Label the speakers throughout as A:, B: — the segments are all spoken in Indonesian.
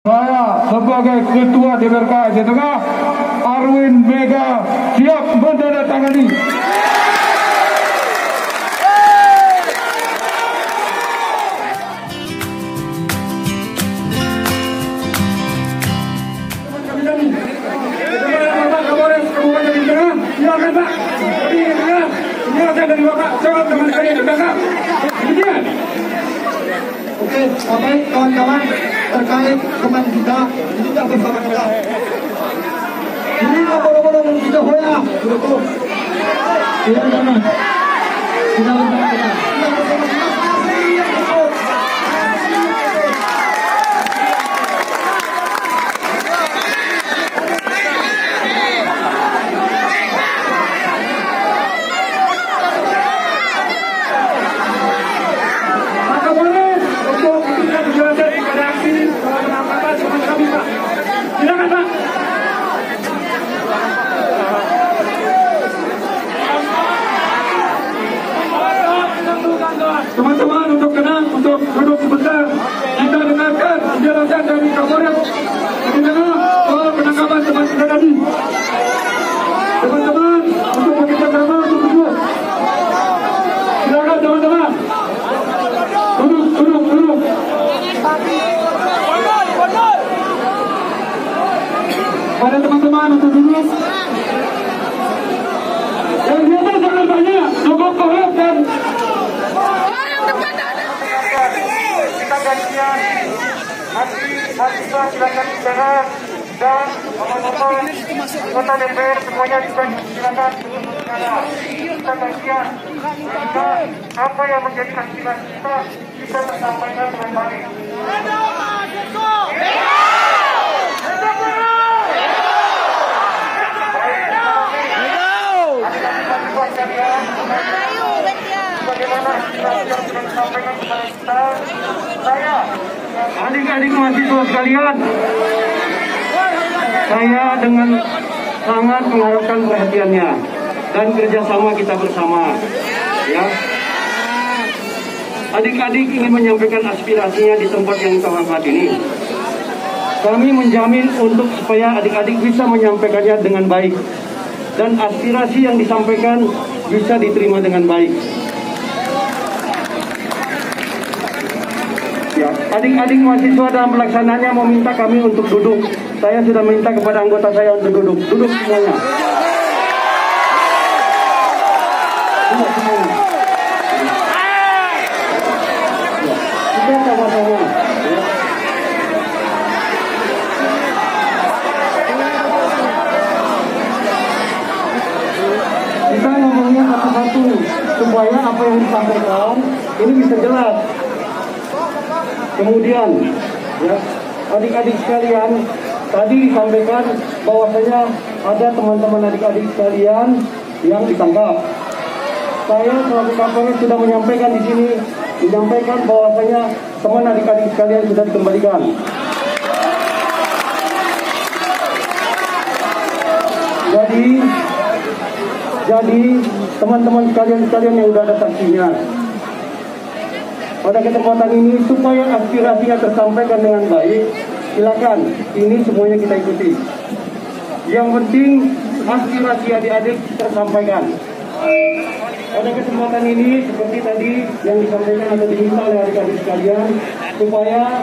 A: Saya sebagai Ketua DPRK Aceh Tengah, Arwin Mega, siap menandatangani.
B: Oke, baik kawan-kawan, terkait teman kita ini tidak bersama kita. Ini bodoh-bodoh kita hoya, betul. Tidak bersama. Tidak bersama kita.
A: Teman-teman untuk tenang, untuk duduk sebentar. Kita dengarkan penjelasan dari Kapolres. Jadi dengar soal penangkapan teman kita tadi. Teman-teman untuk bekerja sama untuk duduk. Silakan teman-teman. Duduk. Pada teman-teman untuk duduk. Yang di atas jangan banyak. Cukup Polres dan
C: kita gantian mahasiswa silakan bicara dan ngomong-ngomong anggota DPR semuanya juga silakan bicara. Kita gantian kita apa yang menjadi aspirasi kita bisa tersampaikan dengan baik. Bagaimana aspirasi yang sudah disampaikan kepada kita? Saya,
A: adik-adik mahasiswa sekalian, saya dengan sangat mengharapkan perhatiannya dan kerjasama kita bersama. Ya, adik-adik ingin menyampaikan aspirasinya di tempat yang terhormat ini. Kami menjamin untuk supaya adik-adik bisa menyampaikannya dengan baik dan aspirasi yang disampaikan bisa diterima dengan baik. Ya, adik-adik mahasiswa dalam pelaksanaannya meminta kami untuk duduk. Saya sudah minta kepada anggota saya untuk duduk. Duduk semuanya. Duduk semuanya. Kita sama-sama. Kita ngomongnya satu-satu supaya apa yang disampaikan ini bisa jelas. Kemudian, ya, adik-adik sekalian, tadi disampaikan bahwasanya ada teman-teman adik-adik sekalian yang ditangkap. Saya selaku Kapolres sudah menyampaikan di sini, menyampaikan bahwasanya teman adik-adik sekalian sudah dikembalikan. Jadi teman-teman sekalian yang sudah ada saksinya. Pada kesempatan ini supaya aspirasinya tersampaikan dengan baik, silakan, ini semuanya kita ikuti. Yang penting aspirasi adik-adik tersampaikan. Pada kesempatan ini seperti tadi yang disampaikan atau diminta oleh adik-adik sekalian, supaya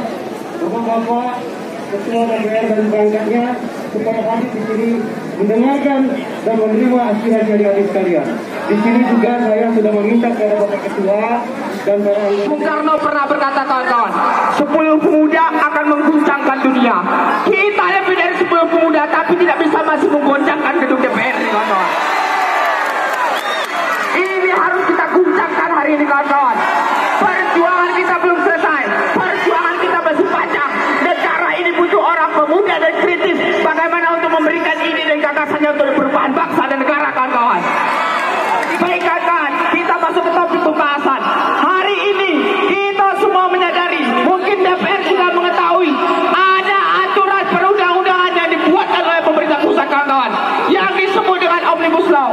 A: Bapak-bapak, Ketua DPR dan perangkatnya supaya hadir di sini mendengarkan dan menerima aspirasi adik-adik sekalian. Di sini juga saya sudah meminta kepada Bapak Ketua dan para
D: Bung Karno pernah berkata, kawan-kawan, 10 pemuda akan mengguncangkan dunia. Kita lebih dari 10 pemuda, tapi tidak bisa masih menggoncangkan gedung DPR ini, kawan-kawan. Ini harus kita guncangkan hari ini, kawan-kawan. Perjuangan kita belum selesai. Perjuangan kita masih panjang. Negara ini butuh orang pemuda dan kritis. Bagaimana untuk memberikan ide dan gagasannya untuk perubahan bangsa dan negara, kawan-kawan. Baik, kawan-kawan, kita masuk ke topik pembahasan. Hari ini kita semua menyadari, mungkin DPR juga mengetahui ada aturan perundang-undangan yang dibuatkan oleh pemerintah pusat, kawan-kawan, yang disebut dengan Omnibus Law.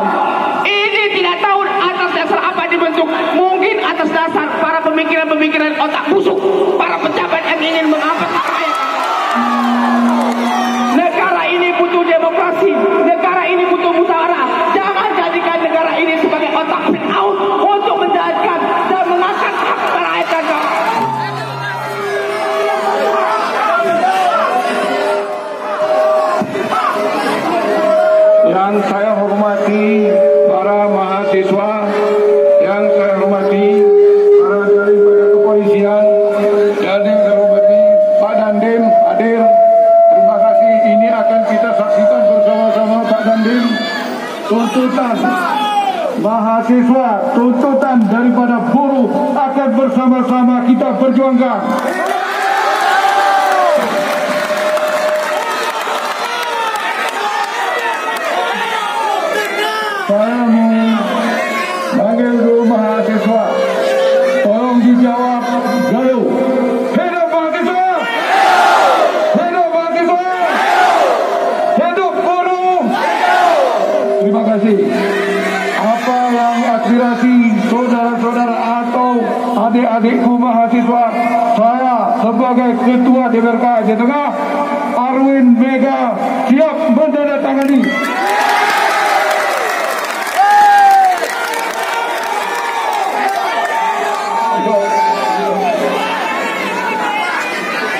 D: Ini tidak tahu atas dasar apa dibentuk. Mungkin atas dasar para pemikiran-pemikiran otak busuk, para pejabat yang ingin menghambat rakyat. aspirasi. Negara ini butuh musyawarah. Jangan jadikan negara ini sebagai otak out untuk menjahatkan dan mengangkat hak rakyat Anda.
E: Yang saya hormati para mahasiswa, yang saya hormati para daripada kepolisian, dan yang saya hormati Pak Dandim hadir. Terima kasih. Ini akan kita saksikan bersama-sama Pak Dandim. Tuntutan mahasiswa, tuntutan daripada buruh akan bersama-sama kita perjuangkan. Saya mau panggil dulu mahasiswa. Tolong dijawab gayo. Hidup mahasiswa! Hidup mahasiswa! Hidup buruh! Terima kasih. Apa yang aspirasi saudara-saudara atau adik-adikku mahasiswa, saya sebagai Ketua DPRK Aceh Tengah, Arwin Mega, siap menandatangani.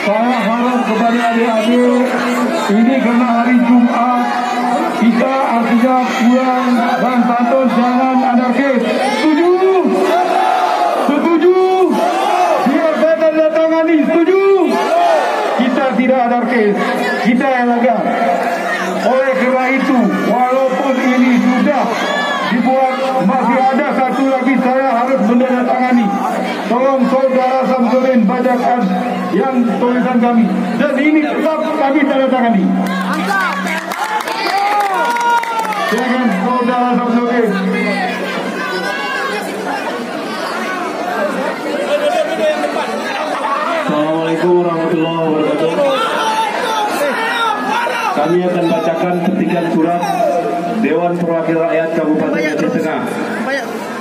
E: Saya harap kepada adik-adik, ini karena hari Jumat, kita artinya pulang dan pantun jangan anarkis. Setuju? Setuju? Biar saya tanda tangani, setuju? Kita tidak anarkis, kita elegan. Oleh karena itu, walaupun ini sudah dibuat, masih ada satu lagi saya harus menandatangani. Tolong saudara Samsudin bacakan yang tulisan kami, dan ini tetap kami tandatangani. Silakan saudara Samsudin.
F: Assalamualaikum warahmatullahi wabarakatuh. Kami akan bacakan petikan surat Dewan Perwakilan Rakyat Kabupaten Aceh Tengah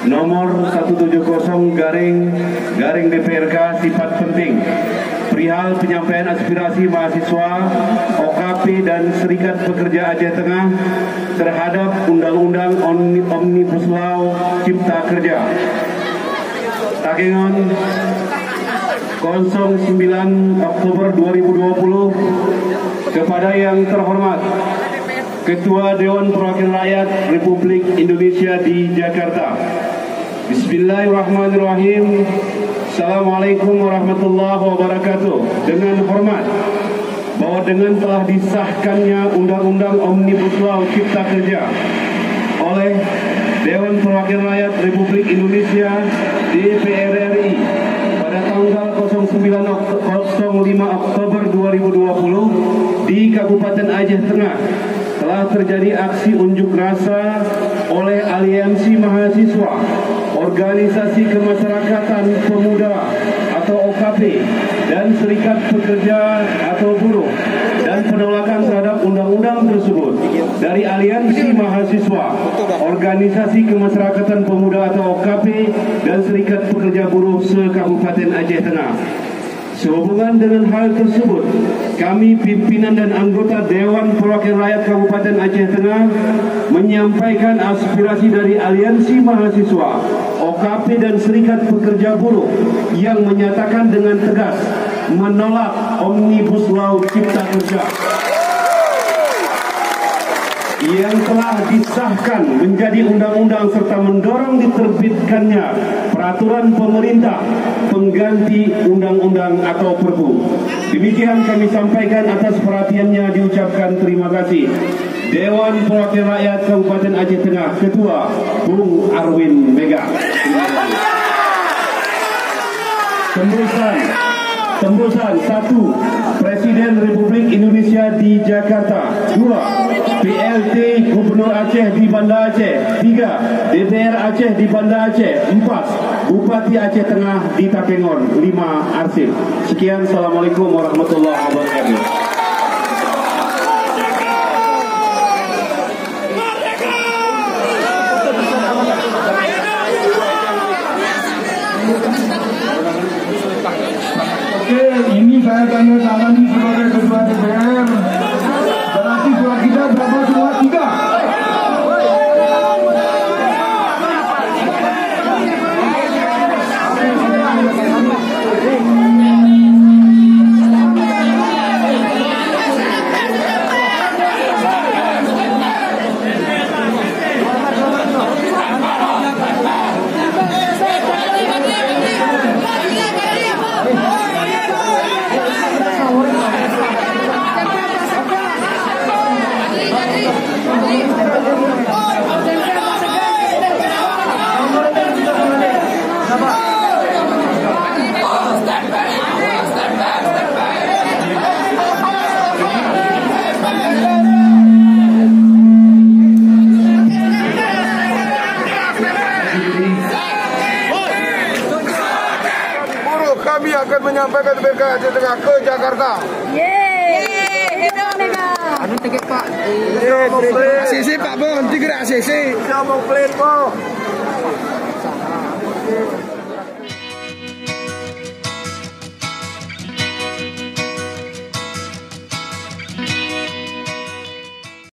F: nomor 170-DPRK sifat penting perihal penyampaian aspirasi mahasiswa, OKP dan Serikat Pekerja Aceh Tengah terhadap Undang-Undang Omnibus Law Cipta Kerja. Takengon 09 Oktober 2020 kepada yang terhormat Ketua Dewan Perwakilan Rakyat Republik Indonesia di Jakarta. Bismillahirrahmanirrahim. Assalamualaikum warahmatullahi wabarakatuh. Dengan hormat, bahwa dengan telah disahkannya Undang-Undang Omnibus Law Cipta Kerja oleh Dewan Perwakilan Rakyat Republik Indonesia DPR RI pada tanggal 05 Oktober 2020 di Kabupaten Aceh Tengah, telah terjadi aksi unjuk rasa oleh Aliansi Mahasiswa, Organisasi Kemasyarakatan Pemuda atau OKP, dan Serikat Pekerja atau Buruh, dan penolakan terhadap undang-undang tersebut dari Aliansi Mahasiswa, Organisasi Kemasyarakatan Pemuda atau OKP, dan Serikat Pekerja Buruh se-Kabupaten Aceh Tengah. Sehubungan dengan hal tersebut, kami pimpinan dan anggota Dewan Perwakilan Rakyat Kabupaten Aceh Tengah menyampaikan aspirasi dari Aliansi Mahasiswa, OKP dan Serikat Pekerja Buruh yang menyatakan dengan tegas menolak Omnibus Law Cipta Kerja yang telah disahkan menjadi undang-undang serta mendorong diterbitkannya peraturan pemerintah pengganti undang-undang atau Perpu. Demikian kami sampaikan, atas perhatiannya diucapkan terima kasih. Dewan Perwakilan Rakyat Kabupaten Aceh Tengah, Ketua Bung Arwin Mega. Tembusan 1. Presiden Republik Indonesia di Jakarta. 2. PLT Gubernur Aceh di Banda Aceh. 3. DPR Aceh di Banda Aceh. 4. Bupati Aceh Tengah di Takengon. 5. Arsip. Sekian, Assalamualaikum warahmatullahi wabarakatuh.
E: Oke, ini saya tanda tangan sebagai Ketua DPR. Berarti suara kita berapa semua? menyampaikan berita Aceh Tengah ke Jakarta.
G: Yeay, Mega.
D: Anu tegak Pak.
E: ACC Pak Bon, digerak ACC. Siapa mau plate po?